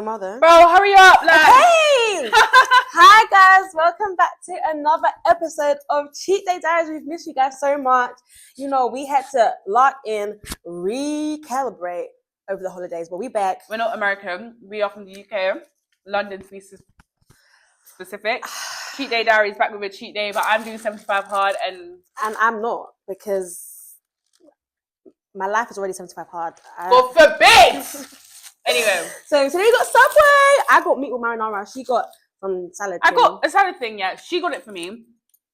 Mother. Bro, hurry up! Like. Hey! Hi guys, welcome back to another episode of Cheat Day Diaries. We've missed you guys so much. You know, we had to lock in, recalibrate over the holidays, but we back. We're not American. We are from the UK, London to be specific. Cheat Day Diaries back with a cheat day, but I'm doing 75 hard and I'm not, because my life is already 75 hard. God forbid! Anyway. So today we got Subway. I got meat with marinara. She got some salad. I got a salad thing, yeah. She got it for me.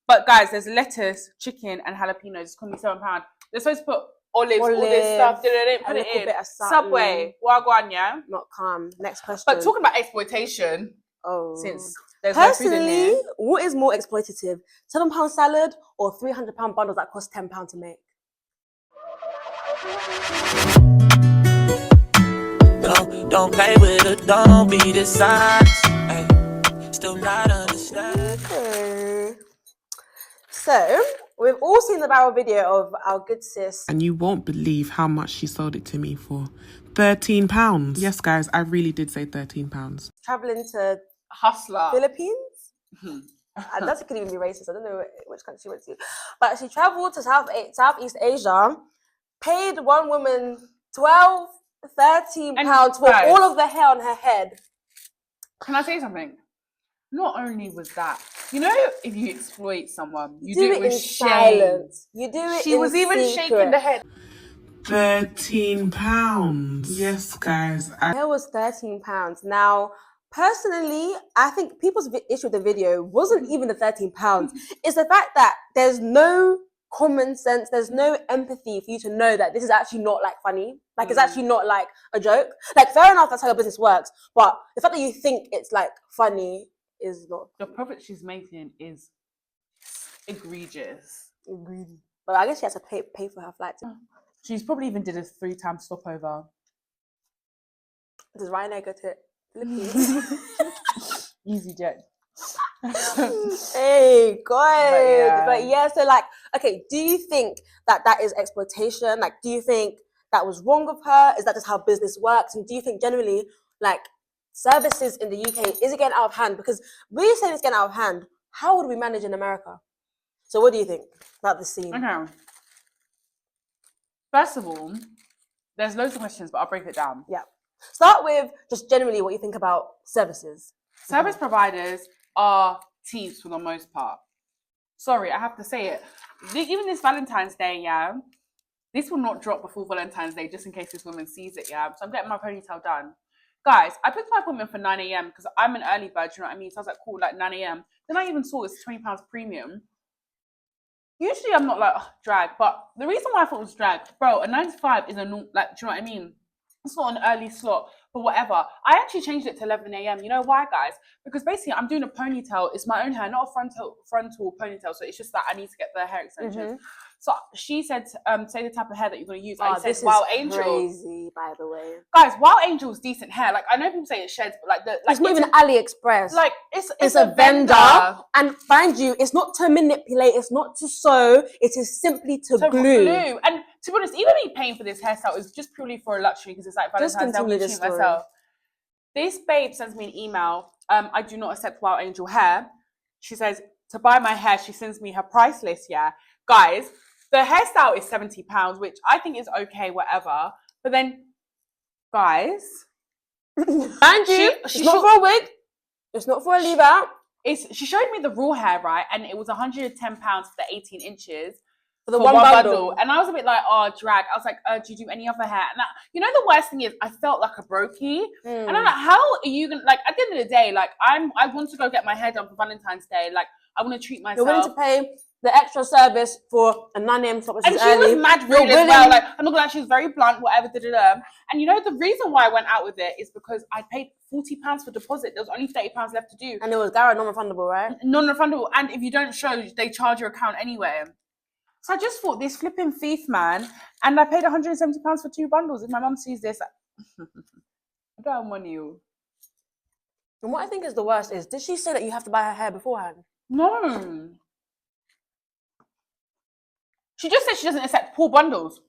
But guys, there's lettuce, chicken, and jalapenos. It's going to be £7. They're supposed to put olives, all this stuff. They didn't put it in. Bit of Subway. Wagwan, yeah? Not calm. Next question. But talking about exploitation, since there's no food in personally, there. what is more exploitative? £7 salad or £300 bundles that cost £10 to make? Don't play with it, don't be dishonest. Ay, still not understand. Okay. So, we've all seen the viral video of our good sis. And you won't believe how much she sold it to me for. £13. Yes, guys, I really did say £13. Traveling to Hustler. Philippines? And that could even be racist. I don't know which country she went to. But she traveled to Southeast Asia, paid one woman £13 for guys, all of the hair on her head. Can I say something? Not only was that, you know, if you exploit someone, you do it with shame. Silence. You do it. She was even shaking the head. £13. Yes, guys. Hair was £13. Now, personally, I think people's issue with the video wasn't even the £13. It's the fact that there's no common sense, there's no empathy for you to know that this is actually not like funny, like it's actually not like a joke. Like, fair enough, that's how your business works, but the fact that you think it's like funny is not. The profit she's making is egregious. But I guess she has to pay for her flight too. She's probably even did a 3-time stopover. Does Ryanair go to Philippines? EasyJet. Hey, God. But yeah, so like, okay, do you think that is exploitation? Like, do you think that was wrong of her? Is that just how business works? And do you think generally, like, services in the UK, is it getting out of hand? Because we're saying it's getting out of hand. How would we manage in America? So what do you think about the scene? Okay. First of all, there's loads of questions, but I'll break it down. Yeah. Start with just generally what you think about services. Service providers are thieves for the most part. Sorry, I have to say it. Even this Valentine's Day, yeah, this will not drop before Valentine's Day, just in case this woman sees it, yeah. So I'm getting my ponytail done. Guys, I booked my appointment for 9 a.m. because I'm an early bird, you know what I mean? So I was like, cool, like 9 a.m. Then I even saw it's £20 premium. Usually I'm not like, oh, drag, but the reason why I thought it was drag, bro, a 9 to 5 is like, do you know what I mean? It's not an early slot, but whatever. I actually changed it to 11 a.m. You know why, guys? Because basically I'm doing a ponytail. It's my own hair, not a frontal ponytail. So it's just that I need to get the hair extensions. So she said, say the type of hair that you're going to use. I said, Wild Angels. Crazy, by the way. Guys, Wild Angels, decent hair. Like, I know people say it sheds, but like it's not even AliExpress. Like, it's a vendor. And mind you, it's not to manipulate. It's not to sew. It is simply to glue. And to be honest, even me paying for this hairstyle is just purely for a luxury because it's like Valentine's Day. I'm treating myself. This babe sends me an email. I do not accept Wild Angel hair. She says to buy my hair, she sends me her price list. Yeah, guys, the hairstyle is £70, which I think is okay, whatever. But then, guys, mind you, it's not for a wig. It's not for a leave out. She showed me the raw hair, right, and it was £110 for the 18 inches. For the one bundle. And I was a bit like, oh, drag. I was like, do you do any other hair? And you know, the worst thing is I felt like a brokey. And I'm like, how are you going to, like, at the end of the day, like, I want to go get my hair done for Valentine's Day. Like, I want to treat myself. You're willing to pay the extra service for a 9 a.m. stop, which and is she early. was mad rude as well. Like, I'm not gonna lie, she was very blunt, whatever, And you know, the reason why I went out with it is because I paid £40 for deposit. There was only £30 left to do. And it was Gara non-refundable, right? Non-refundable. And if you don't show, they charge your account anyway. So I just thought, this flipping thief, man. And I paid £170 for 2 bundles. If my mum sees this, I don't have money. And what I think is the worst is, did she say that you have to buy her hair beforehand? No. She just said she doesn't accept poor bundles.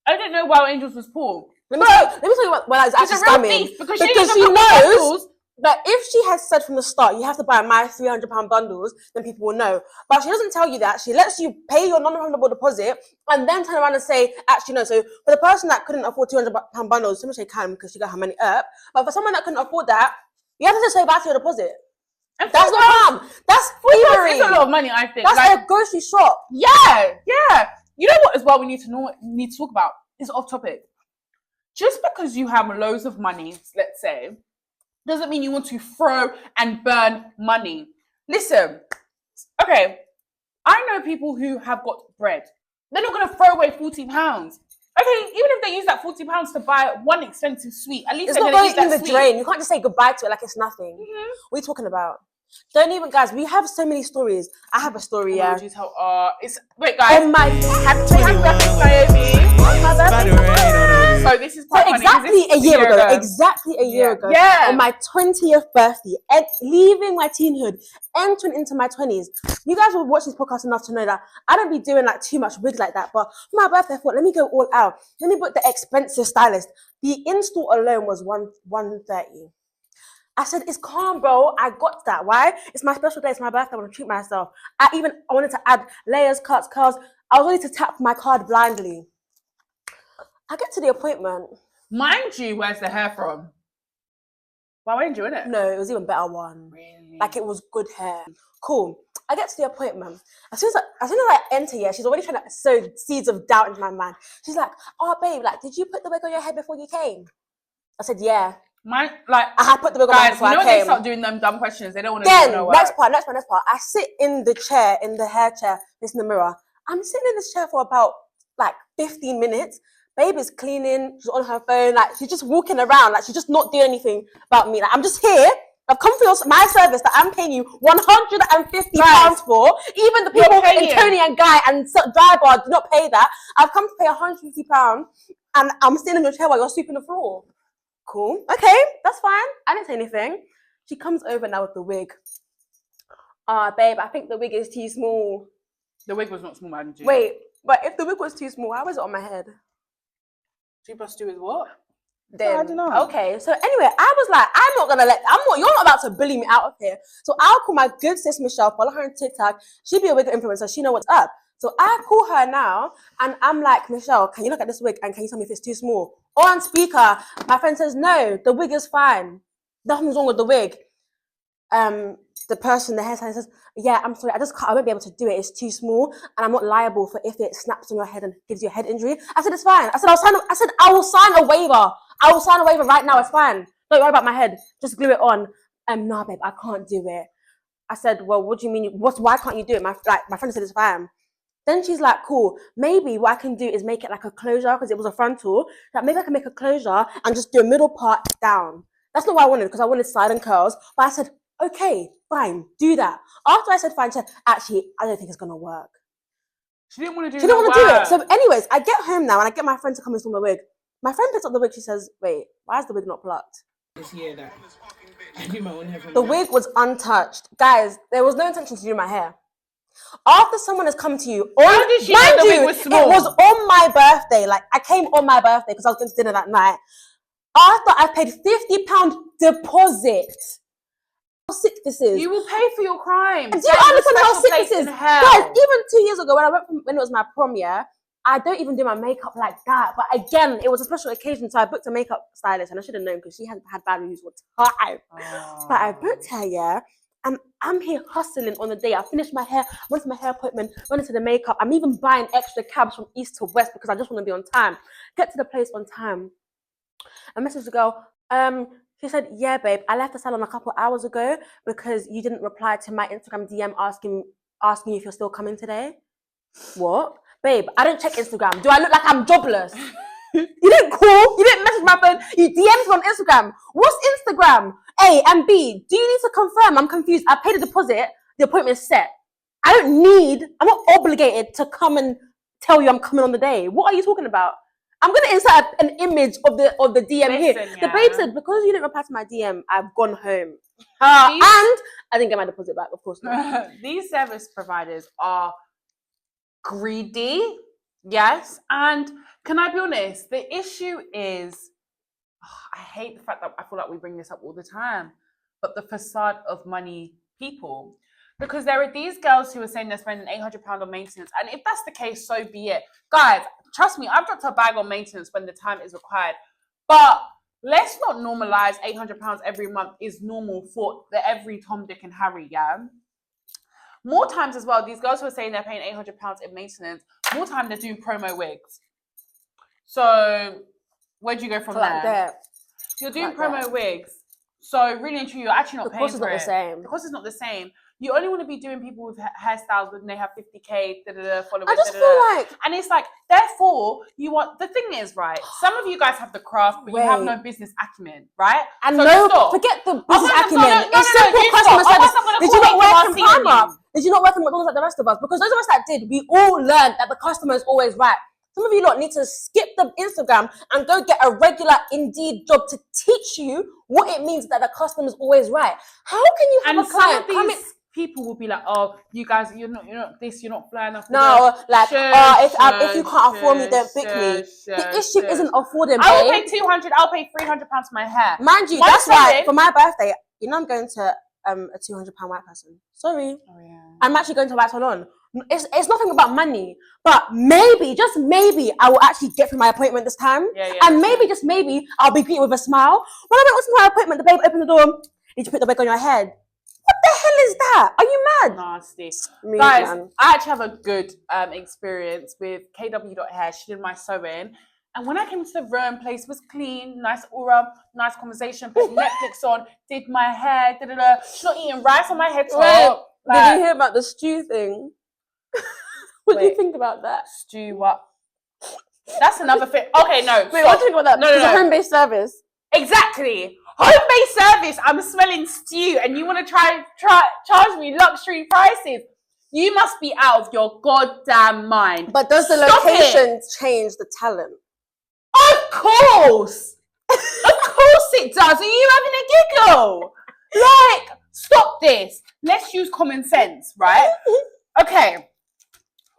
I didn't know Wild Angels was poor. Let me tell you what is actually She's a real scamming. thief because Because she knows that if she has said from the start, you have to buy my £300 bundles, then people will know. But she doesn't tell you that. She lets you pay your non-refundable deposit and then turn around and say, actually, no. So for the person that couldn't afford £200 bundles, some say can because she got her money up. But for someone that couldn't afford that, you have to just say back to your deposit. And That's not harm. That's thievery. It's a lot of money, I think. That's like a grocery shop. Yeah. You know what as well we need to talk about? It's off topic. Just because you have loads of money, let's say, doesn't mean you want to throw and burn money. Listen, okay, I know people who have got bread. They're not going to throw away £40. Okay, even if they use that £40 to buy one expensive sweet, at least it's not going in the drain. You can't just say goodbye to it like it's nothing. Mm-hmm. What are you talking about? Don't even, guys. We have so many stories. I have a story. Yeah. Would you tell? Wait, guys. Oh my! Happy birthday, Naomi. My birthday. So this is quite funny. Exactly a year ago. Exactly a year ago. Yeah. On my 20th birthday, and leaving my teenhood, entering into my 20s. You guys will watch this podcast enough to know that I don't be doing like too much wigs like that. But for my birthday, I thought, let me go all out. Let me book the expensive stylist. The install alone was $130. I said, it's calm, bro. I got that. Why? It's my special day. It's my birthday. I want to treat myself. I wanted to add layers, cuts, curls. I was ready to tap my card blindly. I get to the appointment. Mind you, where's the hair from? Why weren't you in it? No, it was even better one. Really? Like it was good hair. Cool. I get to the appointment. As soon as I enter, yeah, she's already trying to sow seeds of doubt into my mind. She's like, oh, babe, like, did you put the wig on your head before you I said, yeah. I had put the wig on my head before I came. They start doing them dumb questions. They don't want to know. Next part. I sit in the chair, in the hair chair, facing the mirror. I'm sitting in this chair for about like 15 minutes. Babe is cleaning. She's on her phone. Like she's just walking around. Like she's just not doing anything about me. Like I'm just here. I've come for my service that I'm paying you £150 for. Even the people in Tony and Guy and Drybar do not pay that. I've come to pay £150 and I'm sitting in your chair while you're sweeping the floor. Cool. Okay, that's fine. I didn't say anything. She comes over now with the wig. Babe, I think the wig is too small. The wig was not small, man. Wait, but if the wig was too small, how was it on my head? 2+2 is what? Then, I don't know. Okay, so anyway, I was like, you're not about to bully me out of here. So I'll call my good sis Michelle, follow her on TikTok. She be a wig influencer, she know what's up. So I call her now and I'm like, Michelle, can you look at this wig and can you tell me if it's too small? On speaker, my friend says, no, the wig is fine. Nothing's wrong with the wig. The hairstylist says, yeah, I'm sorry, I won't be able to do it. It's too small and I'm not liable for if it snaps on your head and gives you a head injury. I said, it's fine. I said, I will sign a waiver. I will sign a waiver right now. It's fine. Don't worry about my head. Just glue it on. No, babe, I can't do it. I said, well, what do you mean? Why can't you do it? My friend said it's fine. Then she's like, cool, maybe what I can do is make it like a closure because it was a frontal. Like maybe I can make a closure and just do a middle part down. That's not what I wanted because I wanted side and curls. But I said, okay, fine, do that. After I said fine, she said, actually, I don't think it's going to work. She didn't want to do it. She didn't want to do it. So anyways, I get home now and I get my friend to come and install my wig. My friend picks up the wig. She says, wait, why is the wig not plucked? The wig was untouched. Guys, there was no intention to do my hair. After someone has come to you, how did she know the wig was small? It was on my birthday. Like I came on my birthday because I was going to dinner that night. After I paid £50 deposit. How sick this is. You will pay for your crimes. Do you understand how sick this is? Guys, even 2 years ago when it was my prom, yeah, I don't even do my makeup like that. But again, it was a special occasion, so I booked a makeup stylist, and I should have known because she had bad reviews for time. But I booked her, yeah. And I'm here hustling on the day. I finished my hair, went to my hair appointment, went into the makeup. I'm even buying extra cabs from east to west because I just want to be on time. Get to the place on time. I messaged the girl. She said, yeah, babe, I left the salon a couple hours ago because you didn't reply to my Instagram DM asking you if you're still coming today. What? Babe, I don't check Instagram. Do I look like I'm jobless? You didn't call. You didn't message my phone. You DM'd me on Instagram. What's Instagram? A and B. Do you need to confirm? I'm confused. I paid a deposit. The appointment is set. I'm not obligated to come and tell you I'm coming on the day. What are you talking about? I'm going to insert an image of the DM here. Yeah. The babe said, because you didn't reply to my DM, I've gone home. And I didn't get my deposit back, of course not. These service providers are greedy. Yes, and can I be honest? The issue is, I hate the fact that I feel like we bring this up all the time, but the facade of money people. Because there are these girls who are saying they're spending £800 on maintenance, and if that's the case, so be it. Guys, trust me, I've dropped a bag on maintenance when the time is required, but let's not normalize £800 every month is normal for the every Tom, Dick, and Harry, yeah? More times as well, these girls who are saying they're paying £800 in maintenance, more time they're doing promo wigs. So, where do you go from there? You're doing promo wigs. So, really and truly, you're actually not paying for it. The cost is not the same. The cost is not the same. You only want to be doing people with hairstyles when they have 50k followers. I just feel like, and it's like, therefore, you want. The thing is, right? Some of you guys have the craft, but you have no business acumen, right? And so forget the business acumen. It's simple customer service. Did you not work in Primark? Did you not work in McDonald's like the rest of us? Because those of us that did, we all learned that the customer is always right. Some of you lot need to skip the Instagram and go get a regular Indeed job to teach you what it means that the customer is always right. How can you have a client come people will be like, oh, you guys, you're not this, you're not flying off. No, like, if you can't afford me, don't pick me. The issue isn't affording. I will pay £200. I'll pay £300 for my hair. Mind you, that's why for my birthday, I'm going to a £200 white person. Sorry, I'm actually going to a white salon. It's nothing about money, but maybe, just maybe, I will actually get through my appointment this time. And maybe, just maybe, I'll be greeted with a smile. When I went to my appointment, the babe opened the door. Did you put the wig on your head? What the hell is that? Are you mad? Nasty. Guys, I actually have a good experience with KW.hair. She did my sewing. And when I came to the room, place was clean, nice aura, nice conversation, put Netflix on, did my hair, She's not eating rice on my head top. Did you hear about the stew thing? What do you think about that? Stew what? That's another thing. Okay, no. Wait, what do you think about that? No. It's a home-based service. Exactly. Home-based service. I'm smelling stew, and you want to try charge me luxury prices? You must be out of your goddamn mind. But does the location change the talent? Of course. Of course it does. Are you having a giggle? Like, stop this. Let's use common sense, right? Okay.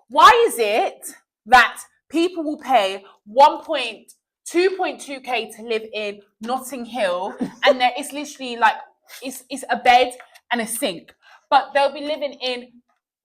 Why is it that people will pay 2.2k to live in Notting Hill, and it's literally like it's a bed and a sink, but they'll be living in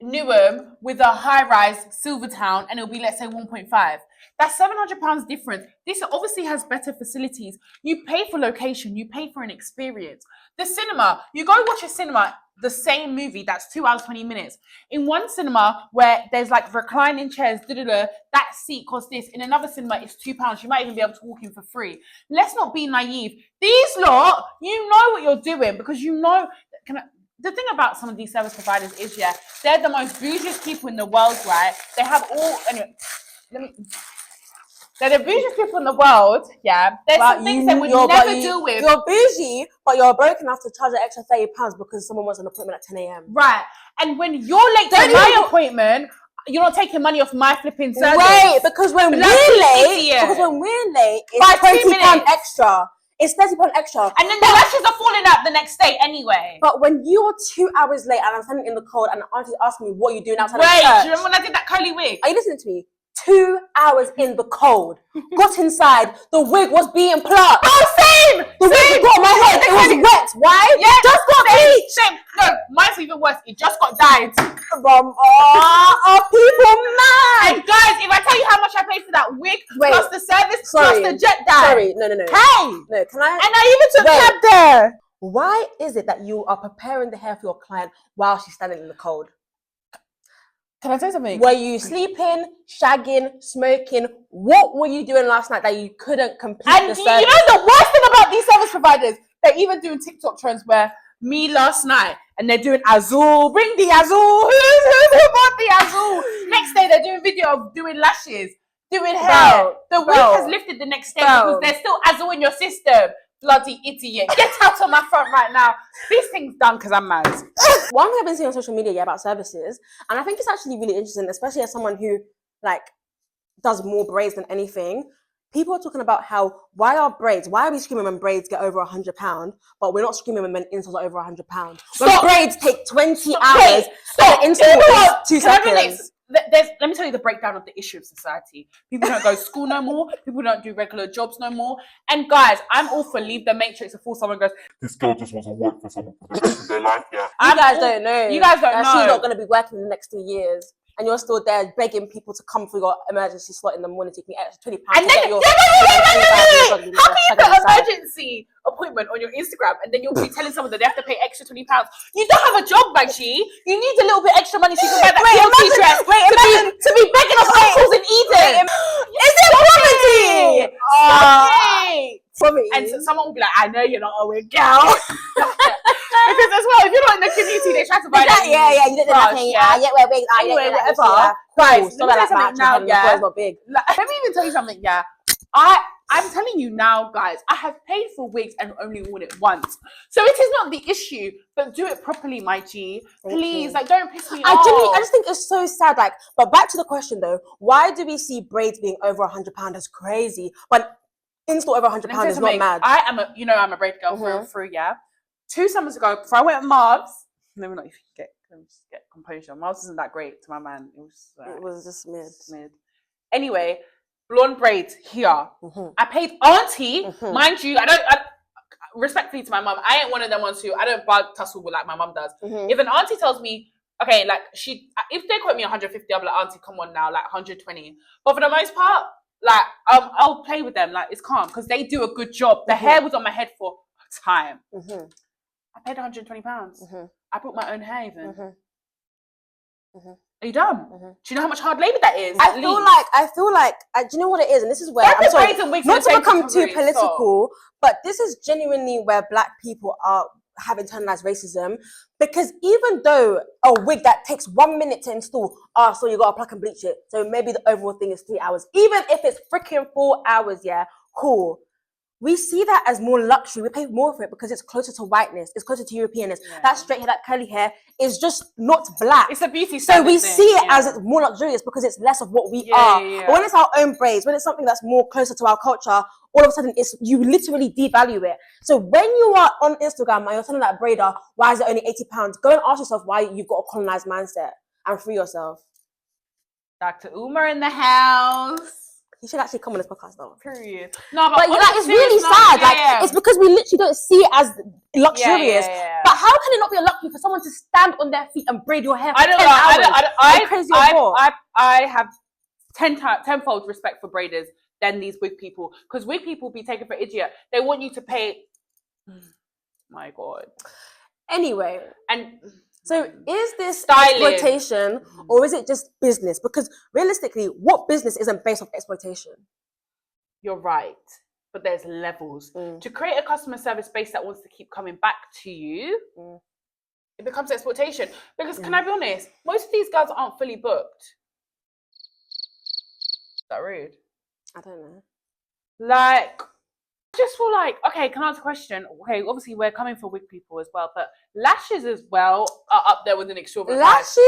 Newham with a high-rise Silvertown, and it'll be, let's say, 1.5. That's £700 difference. This obviously has better facilities. You pay for location, you pay for an experience. The cinema, you go watch a cinema, the same movie, that's 2 hours, 20 minutes. In one cinema where there's like reclining chairs, that seat costs this. In another cinema, it's £2. You might even be able to walk in for free. Let's not be naive. These lot, you know what you're doing, because you know, the thing about some of these service providers is, they're the most bougiest people in the world, right? They have all, anyway, they're the bougiest people in the world, There's some things that we never deal with. You're bougie, but you're broke enough to charge an extra £30 because someone wants an appointment at 10 a.m. Right. And when you're late to my appointment, you're not taking money off my flipping service. Wait, because when we're late, it's £20 extra. It's £30 extra. And then the lashes are falling out the next day anyway. But when you're 2 hours late and I'm standing in the cold and the auntie's asking me what you're doing outside of church. Wait, do you remember when I did that curly wig? Are you listening to me? 2 hours in the cold. Got inside. The wig was being plucked. Oh, same! The wig got my head. It was wet. Why? Yeah, just got bleached. Same. No, mine's even worse. It just got dyed. Are people mad? And guys, if I tell you how much I paid for that wig, plus the service, plus the jet dye. Sorry, no. Hey! No, can I? And I even took cab there. Why is it that you are preparing the hair for your client while she's standing in the cold? Can I say something? Were you sleeping, shagging, smoking? What were you doing last night that you couldn't complete the service? And you know the worst thing about these service providers? They're even doing TikTok trends where me last night and they're doing Azul, bring the Azul. Who bought the Azul? Next day they're doing video of doing lashes, doing hair. The wig has lifted the next day because there's still Azul in your system. Bloody idiot. Get out of my front right now. This thing's done because I'm mad. One thing I've been seeing on social media about services, and I think it's actually really interesting, especially as someone who does more braids than anything. People are talking about why are we screaming when braids get over £100, but we're not screaming when installs are over £100? When braids take 20 hours, and the install is 2 seconds. let me tell you the breakdown of the issue of society. People don't go to school no more. People don't do regular jobs no more. And guys, I'm all for leave the matrix before someone goes, this girl just wants to work for someone for the rest of their life. Yeah. You guys don't know. You guys don't that know. She's not going to be working in the next 2 years. And you're still there begging people to come for your emergency slot in the morning to give me extra £20 And to then, get your... how can you put an emergency appointment on your Instagram and then you'll be telling someone that they have to pay extra £20? You don't have a job, my G. You need a little bit extra money so you can buy that PLT dress to be begging us uncles in Eden. Is it poverty? Poverty. And so someone will be like, I know you're not a wig girl. Because as well, if you're not in the community, they try to buy that. Yeah, you didn't know nothing. Yeah, we're big. Anyway, whatever. Guys, let me tell you something now, yeah. Not big. Let me even tell you something, yeah. I'm telling you now, guys, I have paid for wigs and only worn it once. So it is not the issue, but do it properly, my G. Please, like, don't piss me off. I just think it's so sad. Like, but back to the question though, why do we see braids being over £100 as crazy, but install over £100 is not mad? I'm a braid girl through, yeah. 2 summers ago, before I went to Marv's, let me not get composure. Marv's isn't that great to my man. It was just mid. Anyway, blonde braids here. I paid auntie, mind you. I respectfully to my mum, I ain't one of them ones who I don't bug tussle with like my mum does. If an auntie tells me, okay, like if they quote me 150, I'll be like, auntie, come on now, like 120. But for the most part, like I'll play with them, like it's calm because they do a good job. The hair was on my head for time. I paid £120. I brought my own hair even. Are you dumb? Do you know how much hard labour that is? I feel like do you know what it is? And this is where I'm sorry, not to become too political, but this is genuinely where Black people have internalized racism. Because even though a wig that takes 1 minute to install, so you gotta pluck and bleach it. So maybe the overall thing is 3 hours. Even if it's freaking 4 hours, yeah, cool. We see that as more luxury. We pay more for it because it's closer to whiteness. It's closer to Europeanness. Yeah. That straight hair, that curly hair is just not Black. It's a beauty standard. So we see it as it's more luxurious because it's less of what we are. Yeah. But when it's our own braids, when it's something that's more closer to our culture, all of a sudden you literally devalue it. So when you are on Instagram and you're telling that braider, why is it only £80? Go and ask yourself why you've got a colonized mindset and free yourself. Dr. Umar in the house. You should actually come on this podcast though. Period. No, but like, it's really sad. It's because we literally don't see it as luxurious. But how can it not be a luxury for someone to stand on their feet and braid your hair for 10 hours? I have tenfold respect for braiders than these wig people. Because wig people be taken for idiot. They want you to pay. My God. Anyway. And so is this exploitation or is it just business? Because realistically, what business isn't based off exploitation? You're right. But there's levels. To create a customer service base that wants to keep coming back to you, it becomes exploitation. Because can I be honest? Most of these girls aren't fully booked. Is that rude? I don't know. Like, I just feel like, okay, can I ask a question? Okay, obviously we're coming for wig people as well, but lashes as well are up there with an extraordinary lashes.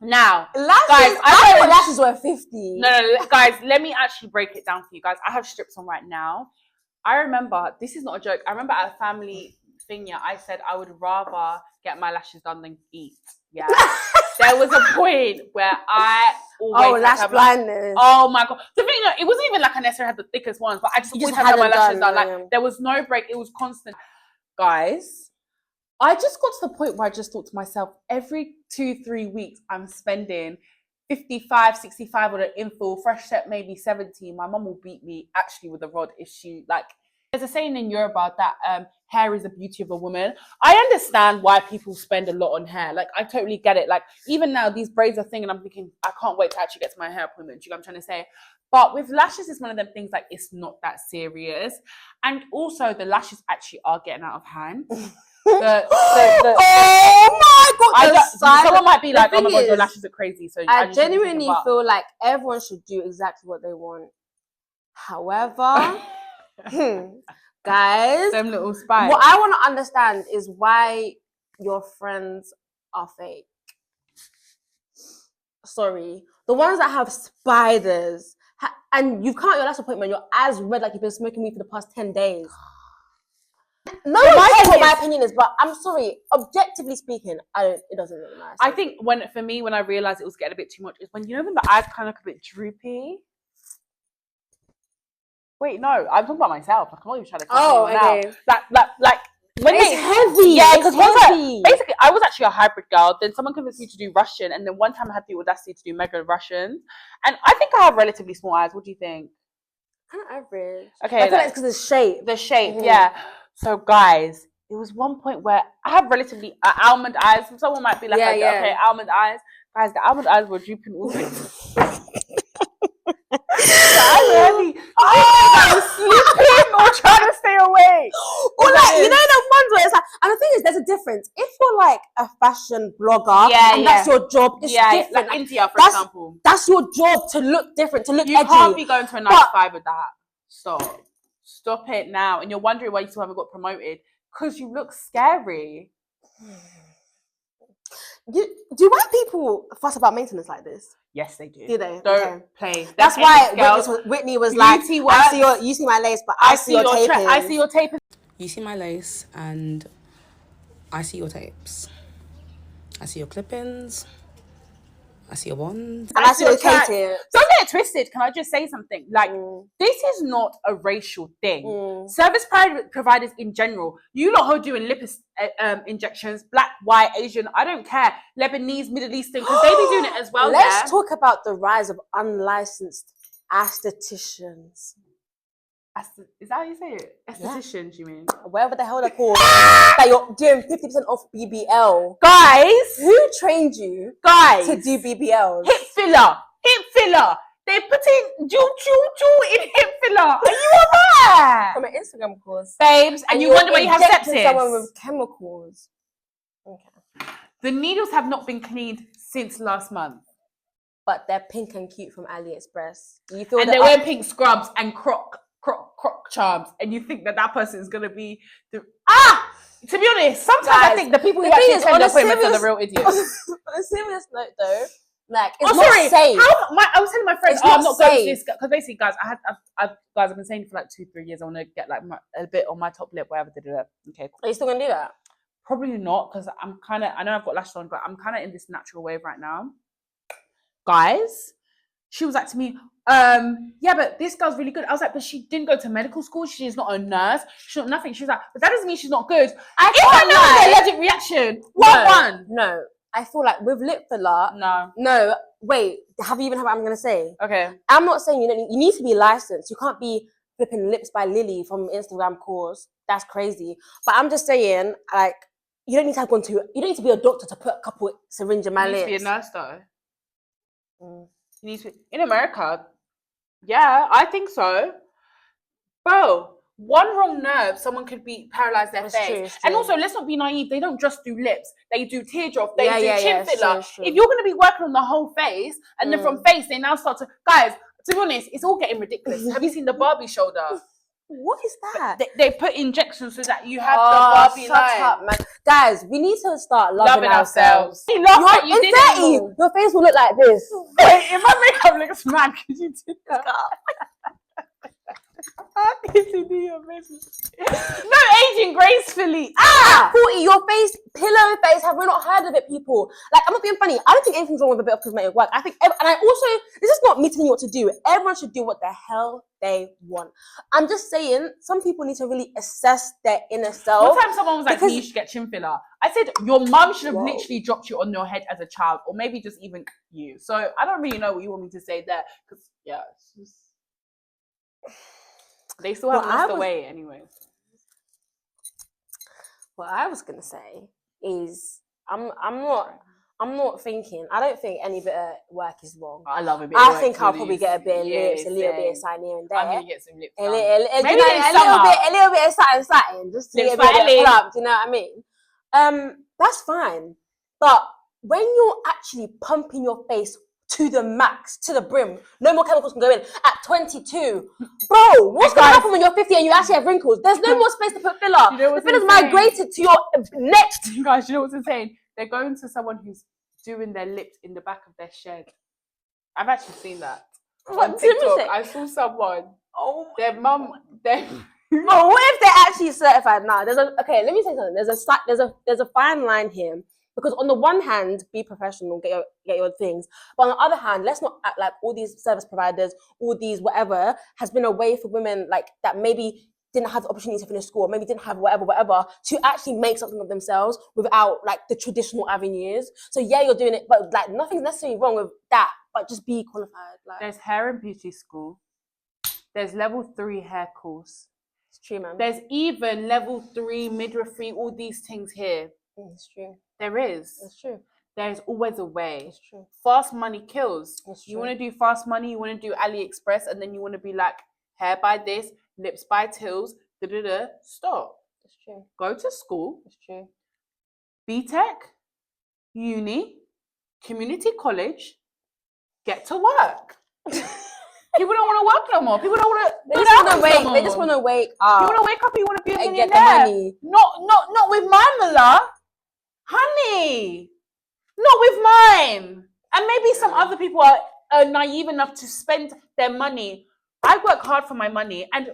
Now, guys, I thought lashes were 50. No, guys, let me actually break it down for you guys. I have strips on right now. I remember, this is not a joke. I remember at a family thing, I said I would rather get my lashes done than eat. Yeah. There was a point where I always lash blindness. Oh my God. The thing, it wasn't even like I necessarily had the thickest ones, but I just always had my lashes done. Like there was no break. It was constant. Guys, I just got to the point where I just thought to myself, every 2-3 weeks, I'm spending 55, 65 on an infill, fresh set maybe 70. My mum will beat me actually with a rod if she like. There's a saying in Yoruba that hair is the beauty of a woman. I understand why people spend a lot on hair. Like, I totally get it. Like, even now, these braids are a thing, and I'm thinking, I can't wait to actually get to my hair appointment. Do you know what I'm trying to say? But with lashes, it's one of them things, like, it's not that serious. And also, the lashes actually are getting out of hand. Oh my God! Someone might be like, oh my God, your lashes are crazy. So I genuinely feel like everyone should do exactly what they want. However... guys, them little spikes. What I want to understand is why your friends are fake. Sorry, the ones that have spiders and you've come at your last appointment, you're as red like you've been smoking weed for the past 10 days. No So one my cares thing what my is- opinion is, but I'm sorry. Objectively speaking, it doesn't look nice. I think when I realized it was getting a bit too much is when when the eyes kind of look a bit droopy. Wait, no, I'm talking about myself. I'm not even trying to Oh, anyone okay. out. Like when It's heavy. Yeah, It's because heavy. basically I was actually a hybrid girl. Then someone convinced me to do Russian, and then one time I had the audacity to do mega Russian. And I think I have relatively small eyes. What do you think? Kind of average. Okay, I feel like it's because of the shape. The shape, Mhm. yeah. So guys, there was one point where I have relatively almond eyes. Someone might be like, okay, almond eyes. Guys, the almond eyes were drooping all the way. I was sleeping or trying to stay awake. Or like, you know the ones where it's like, and the thing is, there's a difference. If you're like a fashion blogger and that's your job, it's different. Like India, for example. That's your job to look different, to look edgy. You can't be going to a 9 to 5 with that. Stop it now. And you're wondering why you still haven't got promoted because you look scary. Do white people fuss about maintenance like this? Yes, they do. Do they? Don't play. That's why Whitney was like, you see my lace, but I see your tapes. I see your tape. You see my lace and I see your tapes. I see your clip-ins. I see your wands. And I see your K-tips. Don't get it twisted. Can I just say something? Like, this is not a racial thing. Service providers in general, you lot who are doing lip injections, black, white, Asian, I don't care. Lebanese, Middle Eastern, because they be doing it as well. Let's talk about the rise of unlicensed aestheticians. Is that how you say it? Aestheticians, you mean? Whatever the hell they're called. That you're doing 50% off BBL. Guys! Who trained you to do BBLs? Hip filler. They put in in hip filler. Are you aware? From an Instagram course. Babes, and you wonder why you have sepsis. Someone with chemicals. Okay. The needles have not been cleaned since last month. But they're pink and cute from AliExpress. You feel and they're wearing pink scrubs and croc charms, and you think that person is gonna be the to be honest, sometimes I think the people who actually attend the appointments are the real idiots. On a serious note though, like it's not safe. I was telling my friends, I'm not going to this because basically, guys, I've been saying for like 2-3 years I want to get like a bit on my top lip, whatever. Okay, cool. Are you still gonna do that? Probably not, because I know I've got lashes on, but I'm kind of in this natural wave right now. Guys, she was like to me, yeah, but this girl's really good. I was like, but she didn't go to medical school. She's not a nurse. She's not nothing. She was like, but that doesn't mean she's not good. If I know the allergic reaction, one. No, I feel like with lip filler. No. Wait, have you even heard what I'm gonna say? Okay. I'm not saying you need to be licensed. You can't be flipping Lips by Lily from Instagram course. That's crazy. But I'm just saying, like, you don't need to have gone to. You don't need to be a doctor to put a couple syringe in my lips. You need to be a nurse though. You need to be, in America. Yeah, I think so. Bro, one wrong nerve, someone could be paralyzed their face. True. And also, let's not be naive. They don't just do lips. They do teardrop. They do chin filler. True. If you're going to be working on the whole face, and then from face, they now start to... Guys, to be honest, it's all getting ridiculous. Have you seen the Barbie shoulder? What is that? They put injections so that you have the Barbie line. Shut up, man. Guys, we need to start loving ourselves. You laugh like you did it. Your face will look like this. Wait, if my makeup looks mad, could you do that? I need to do your face. No aging gracefully. 40, your face, pillow face. Have we not heard of it, people? Like, I'm not being funny. I don't think anything's wrong with a bit of cosmetic work. I think, and I also, this is not me telling you what to do. Everyone should do what the hell they want. I'm just saying, some people need to really assess their inner self. One time someone was like, you should get chin filler. I said, your mum should have literally dropped you on your head as a child, or maybe just even you. So I don't really know what you want me to say there, because it's just... They still haven't lost the weight anyway. What I was gonna say is I'm not thinking. I don't think any bit of work is wrong. I love a bit. I think I'll probably get a bit of lips, a little bit of sign here and there. I'm gonna get some lips. A little bit of satin, just to get a bit plump. Do you know what I mean? That's fine. But when you're actually pumping your face to the max, to the brim, no more chemicals can go in at 22. Bro, what's gonna happen when you're 50 and you actually have wrinkles? There's no more space to put filler. You know the filler's migrated to your neck. You guys, you know what's insane? They're going to someone who's doing their lips in the back of their shed. I've actually seen that. On TikTok, I saw someone. Their mum But what if they're actually certified now? Okay, let me say something. There's a fine line here. Because on the one hand, be professional, get your things. But on the other hand, let's not act like all these service providers, all these whatever, has been a way for women like that maybe didn't have the opportunity to finish school, or maybe didn't have whatever, to actually make something of themselves without like the traditional avenues. So yeah, you're doing it, but like nothing's necessarily wrong with that. But just be qualified. Like There's hair and beauty school. There's level 3 hair course. it's true, man. There's even level 3 midwifery. All these things here. It's true. There is. It's true. There's always a way. It's true. Fast money kills. It's You true. want to do fast money, you want to do AliExpress, and then you want to be like, hair by this, lips by Tills, stop. It's true. Go to school, It's true. BTech, uni, community college, get to work. People don't want to work no more. People don't want to. They just want to wake up. You want to wake up, you want to be a and millionaire. get the money. Not with my mullah, honey. Not with mine. And maybe some other people are naive enough to spend their money. I work hard for my money, and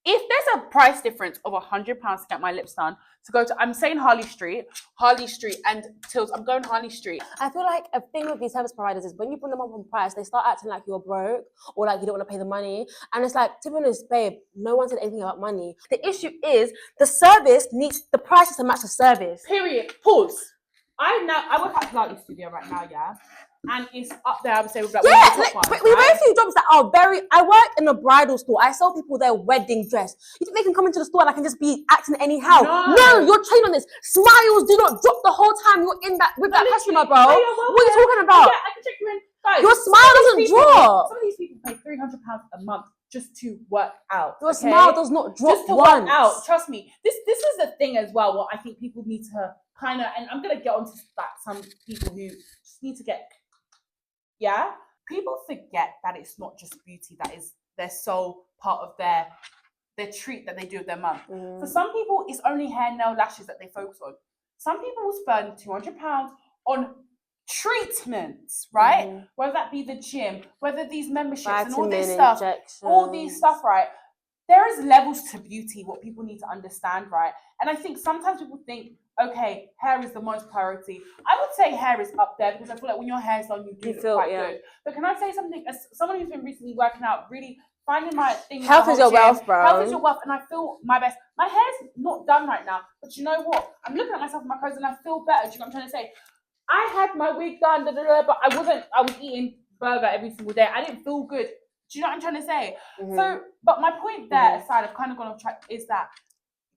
if there's a price difference of £100 to get my lips done, to go to, I'm saying Harley Street and Tills, I'm going Harley Street. I feel like a thing with these service providers is when you put them up on price, they start acting like you're broke or like you don't want to pay the money. And it's like, to be honest, babe, no one said anything about money. The issue is the service needs the prices to match the service. Period. Pause. I work at Pilates studio right now, yeah? And it's up there, I would say, with like one of the top ones, we right? have a few jobs that are I work in a bridal store. I sell people their wedding dress. You think they can come into the store and I can just be acting anyhow? No, you're trained on this. Smiles do not drop the whole time you're in that with that customer, bro. What are you talking about? Yeah, I can check you in. Guys, Your smile doesn't drop. Some of these people pay £300 a month just to work out. Your smile does not drop just to once. work out. Trust me. This is the thing as well. What I think people need to kind of, and I'm gonna get onto that. Some people who just need to get. Yeah, people forget that it's not just beauty that is their sole part of their treat that they do with their month. For some people, it's only hair, nail, lashes that they focus on. Some people will spend £200 on treatments, right? Whether that be the gym, whether these memberships and all this stuff, all these stuff, right? There is levels to beauty, what people need to understand, right? And I think sometimes people think, okay, hair is the most priority. I would say hair is up there because I feel like when your hair's done, you do look quite good. But can I say something? As someone who's been recently working out, really finding my thing. Health is your wealth, bro. Health is your wealth, and I feel my best. My hair's not done right now, but you know what? I'm looking at myself in my clothes and I feel better. Do you know what I'm trying to say? I had my wig done, but I was eating burger every single day. I didn't feel good. Do you know what I'm trying to say? So, but my point there, aside, I've kind of gone off track, is that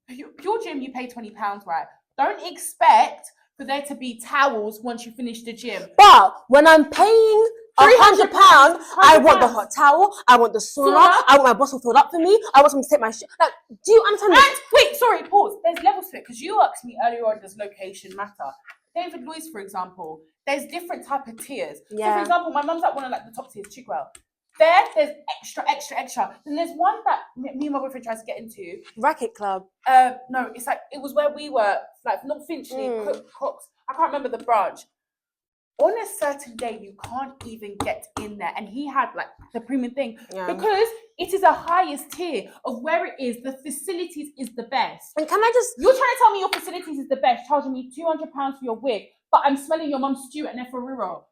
pure gym, you pay £20, right? Don't expect for there to be towels once you finish the gym. But when I'm paying £300, I want the hot towel, I want the sauna, I want my bottle filled up for me, I want someone to take my shit. Like, do you understand this? Wait, sorry, pause. There's levels to it, because you asked me earlier on, does location matter? David Luiz, for example, there's different type of tiers. Yeah. So, for example, my mum's at one of like the top tiers, Chigwell. There's extra. Then there's one that me and my boyfriend tries to get into. Racket Club. No, it's like, it was where we were, like, not Finchley, Cox. I can't remember the branch. On a certain day, you can't even get in there. And he had, like, the premium thing. Yeah. Because it is a highest tier of where it is. The facilities is the best. And can I just... You're trying to tell me your facilities is the best, charging me £200 for your wig, but I'm smelling your mum's stew at Neferrero.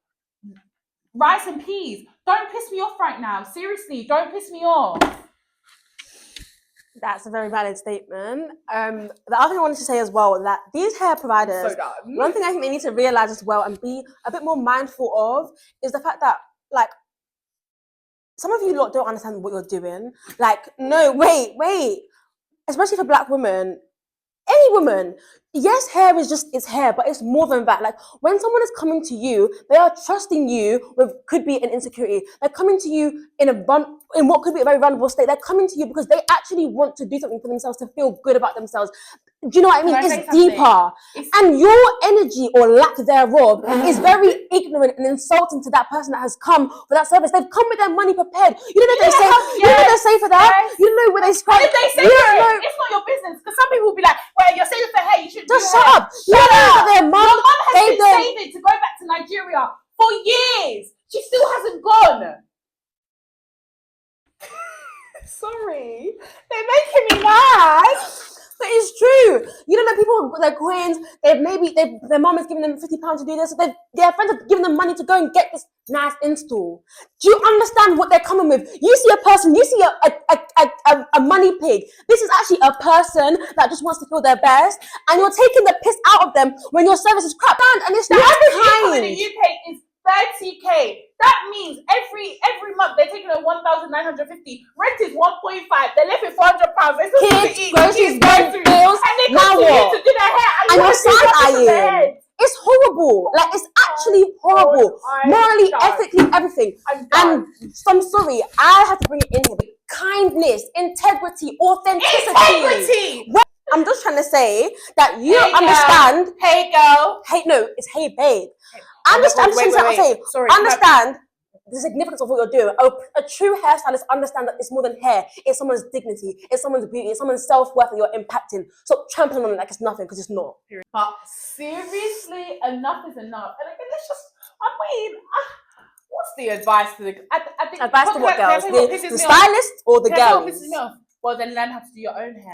Rice and peas. Don't piss me off right now. Seriously, don't piss me off. That's a very valid statement. The other thing I wanted to say as well, that these hair providers, one thing I think they need to realize as well and be a bit more mindful of is the fact that, like, some of you lot don't understand what you're doing. Like, no, wait. Especially for Black women, any woman, yes, hair is just, it's hair, but it's more than that. Like, when someone is coming to you, they are trusting you with, could be an insecurity. They're coming to you in what could be a very vulnerable state. They're coming to you because they actually want to do something for themselves, to feel good about themselves. Do you know what I mean? It's deeper. And your energy or lack thereof is very ignorant and insulting to that person that has come for that service. They've come with their money prepared. You know what they say? You know what they say for that? Yes. You know where they scratch. If they say it, it's not your business. Because some people will be like, well, you're saving for hair, you shouldn't just shut up. Shut up. Their mom, your mum has been saving to go back to Nigeria for years. She still hasn't gone. Sorry, they're making me mad. But it's true. You don't know people with their coins. Their mom is giving them £50 to do this. So their friends are giving them money to go and get this nice install. Do you understand what they're coming with? You see a person. You see a money pig. This is actually a person that just wants to feel their best, and you're taking the piss out of them when your service is crap. And it's The average income in kind. the UK is 30k. That means every month they're taking a 1,950. Rent is 1.5. They're left with £400. They still need Kids, to eat. groceries, Kids, rent, bills. and they Now come to you what? to do their hair, And you you're have to do rubbish on their side-eyeing. head. It's horrible. Like, it's actually horrible. Morally, ethically, everything. And so I'm sorry, I had to bring it in here. But kindness, integrity, authenticity. Integrity. I'm just trying to say that you Hey, understand. girl. Hey, girl. Hey, no, it's hey, babe. Oh, Understand. Sorry. Understand the significance of what you're doing. A true hairstylist understands that it's more than hair. It's someone's dignity. It's someone's beauty. It's someone's self-worth that you're impacting. Stop trampling on it like it's nothing, because it's not. But seriously, enough is enough. And again, let's just, what's the advice to the... I think, Advice to what girls? The stylist stylist or the girls? Well, then learn how to do your own hair.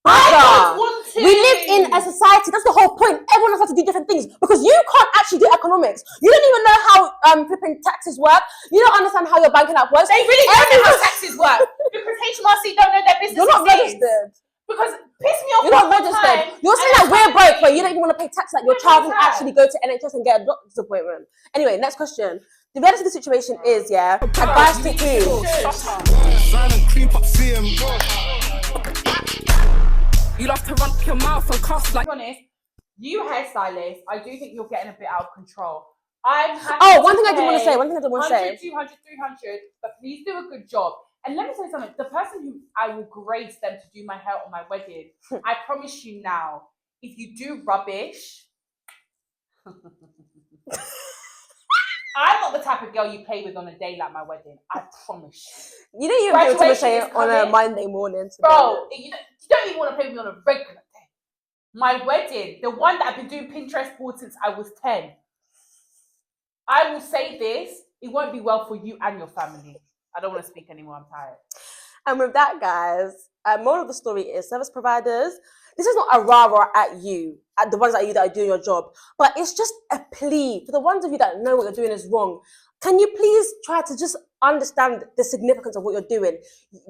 Brother, we live in a society. That's the whole point. Everyone knows how to do different things, because you can't actually do economics. You don't even know how flipping taxes work. You don't understand how your banking app works. They really don't know how taxes work. Because HMRC don't know their business. You're not registered. Because piss me off. You're not registered. You're saying that we're broke, but you don't even want to pay tax. Like your child can actually go to NHS and get a doctor's appointment. Anyway, next question. The reality of the situation is, advice to who? You love to run your mouth and cuss like. To be honest, you hairstylist, I do think you're getting a bit out of control. I'm happy. Oh, one thing I did want to say. 100, 200, 300, but please do a good job. And let me say something. The person who I will grace them to do my hair on my wedding, I promise you now, if you do rubbish, I'm not the type of girl you play with on a day like my wedding. I promise you. You don't even do it on a Monday morning. Bro, you don't even want to play with me on a regular day. My wedding, the one that I've been doing Pinterest board since I was 10. I will say this, it won't be well for you and your family. I don't want to speak anymore, I'm tired. And with that, guys, moral of the story is service providers, this is not a rah-rah at you, at the ones that are doing your job, but it's just a plea for the ones of you that know what you're doing is wrong. Can you please try to just understand the significance of what you're doing?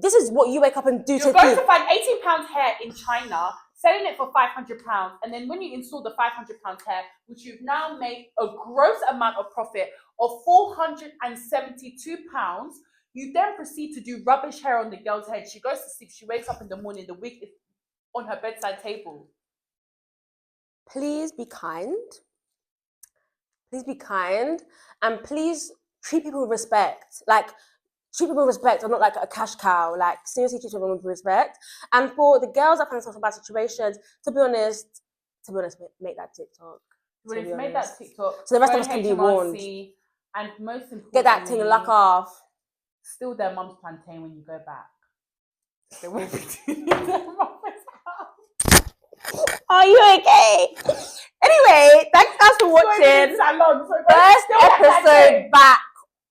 This is what you wake up and do. You're going to find £18 hair in China, selling it for £500, and then when you install the £500 hair, which you've now made a gross amount of profit of £472, you then proceed to do rubbish hair on the girl's head. She goes to sleep, she wakes up in the morning, the wig is on her bedside table. Please be kind. Please be kind, and please treat people with respect. Like, treat people with respect, or not like a cash cow. Like, seriously, treat people with respect. And for the girls that find themselves in bad situations, to be honest, make that TikTok. Make that TikTok. So the rest of us can be warned. And most importantly, get that thing lock off. Steal their mum's plantain when you go back. They won't be doing their mum's house. Are you okay? Anyway, thanks guys for watching. First episode back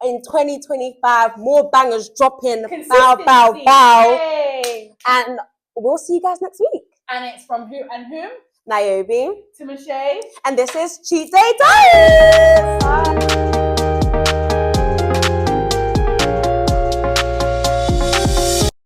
in 2025. More bangers dropping. Bow, bow, bow. Yay. And we'll see you guys next week. And it's from who and whom? Niobe. Timoshay. And this is Cheat Day Diaries. Bye.